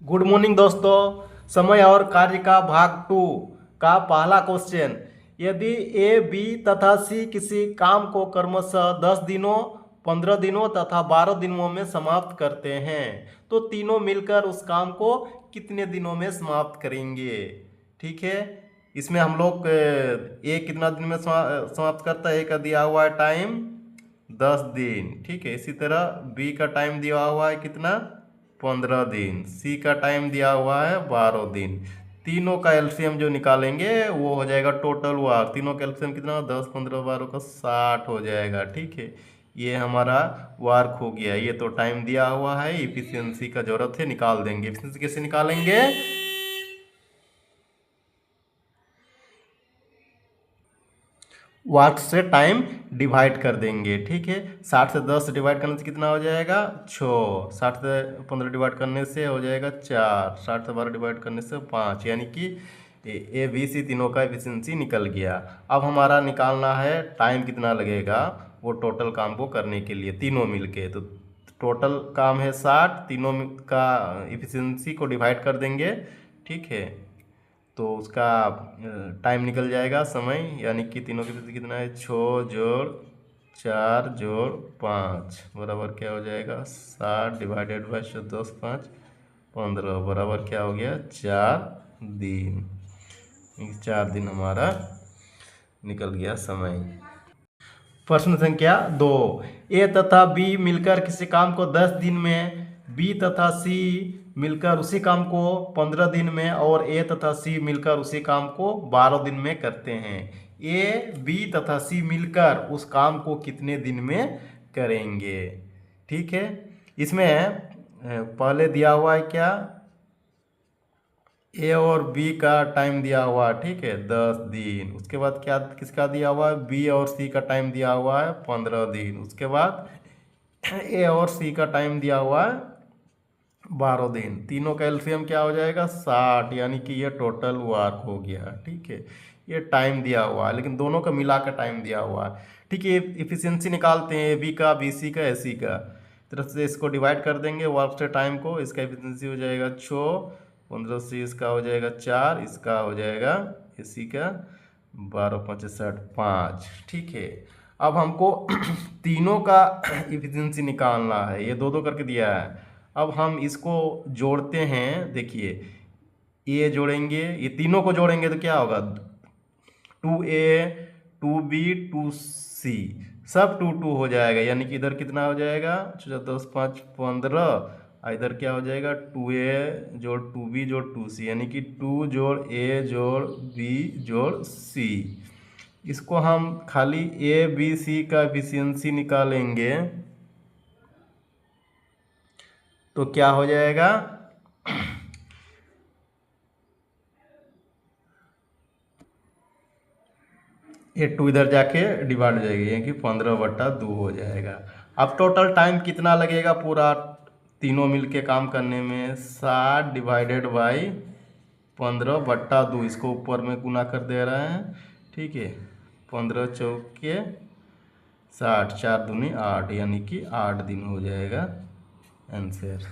Good morning दोस्तों। समय और कार्य का भाग 2 का पहला क्वेश्चन। यदि ए, बी तथा सी किसी काम को क्रमशः 10 दिनों, 15 दिनों तथा 12 दिनों में समाप्त करते हैं तो तीनों मिलकर उस काम को कितने दिनों में समाप्त करेंगे। ठीक है, इसमें हम लोग ए कितना दिन में समाप्त करता है। ए का दिया हुआ है टाइम 10 दिन। ठीक है, इसी तरह बी का टाइम दिया हुआ है कितना, 15 दिन। सी का टाइम दिया हुआ है 12 दिन। तीनों का एलसीएम जो निकालेंगे वो हो जाएगा टोटल वर्क। तीनों का एलसीएम कितना, 10 15 12 का 60 हो जाएगा। ठीक है, ये हमारा वर्क हो गया। ये तो टाइम दिया हुआ है, इफिशियंसी का जरूरत है, निकाल देंगे। इफिशियंसी कैसे निकालेंगे, वर्क से टाइम डिवाइड कर देंगे। ठीक है, 60 से 10 डिवाइड करने से कितना हो जाएगा, 6। 60 से 15 डिवाइड करने से हो जाएगा 4। 60 से 12 डिवाइड करने से 5, यानी कि ए बी सी तीनों का एफिशिएंसी निकल गया। अब हमारा निकालना है टाइम कितना लगेगा वो टोटल काम को करने के लिए, तीनों मिलके। तो टोटल काम है 60, तीनों का एफिशिएंसी को डिवाइड कर देंगे। ठीक है, तो उसका टाइम निकल जाएगा, समय, यानी कि तीनों के बीच कितना है, 6 जोड़ 4 जोड़ 5 बराबर क्या हो जाएगा, 60 डिवाइडेड बाई 10 5 15 बराबर क्या हो गया, 4 दिन। 4 दिन हमारा निकल गया समय। प्रश्न संख्या 2। ए तथा बी मिलकर किसी काम को 10 दिन में, बी तथा सी मिलकर उसी काम को 15 दिन में और ए तथा सी मिलकर उसी काम को 12 दिन में करते हैं। ए, बी तथा सी मिलकर उस काम को कितने दिन में करेंगे। ठीक है, इसमें पहले दिया हुआ है क्या, ए और बी का टाइम दिया हुआ है। ठीक है, 10 दिन। उसके बाद क्या किसका दिया हुआ है, बी और सी का टाइम दिया हुआ है 15 दिन। उसके बाद ए और सी का टाइम दिया हुआ है 12 दिन। तीनों का एलसीएम क्या हो जाएगा, 60, यानी कि ये टोटल वर्क हो गया। ठीक है, ये टाइम दिया हुआ है, लेकिन दोनों का मिला कर टाइम दिया हुआ है। ठीक है, इफिशियंसी निकालते हैं, ए बी का, बी सी का, ए सी का। तरफ से इसको डिवाइड कर देंगे वर्क से टाइम को। इसका इफिशियंसी हो जाएगा 6, 15 से इसका हो जाएगा 4, इसका हो जाएगा ए सी का 12 5 60 5। ठीक है, अब हमको तीनों का इफिशियंसी निकालना है। ये दो दो करके दिया है। अब हम इसको जोड़ते हैं। देखिए, ए जोड़ेंगे, ये तीनों को जोड़ेंगे तो क्या होगा, 2A 2B 2C, सब 2 हो जाएगा। यानी कि इधर कितना हो जाएगा, 10 5 15, इधर क्या हो जाएगा, 2A जोड़ 2B जोड़ 2C, यानी कि 2 जोड़ A जोड़ B जोड़ C। इसको हम खाली ए बी सी का एफिशिएंसी निकालेंगे तो क्या हो जाएगा, ये 2 इधर जाके डिवाइड हो जाएगी, यानी कि 15/2 हो जाएगा। अब टोटल टाइम कितना लगेगा पूरा तीनों मिलके काम करने में, 60 डिवाइडेड बाई 15/2। इसको ऊपर में गुना कर दे रहे हैं। ठीक है, 15 चौके 60, 4 दूनी 8, यानी कि 8 दिन हो जाएगा आंसर।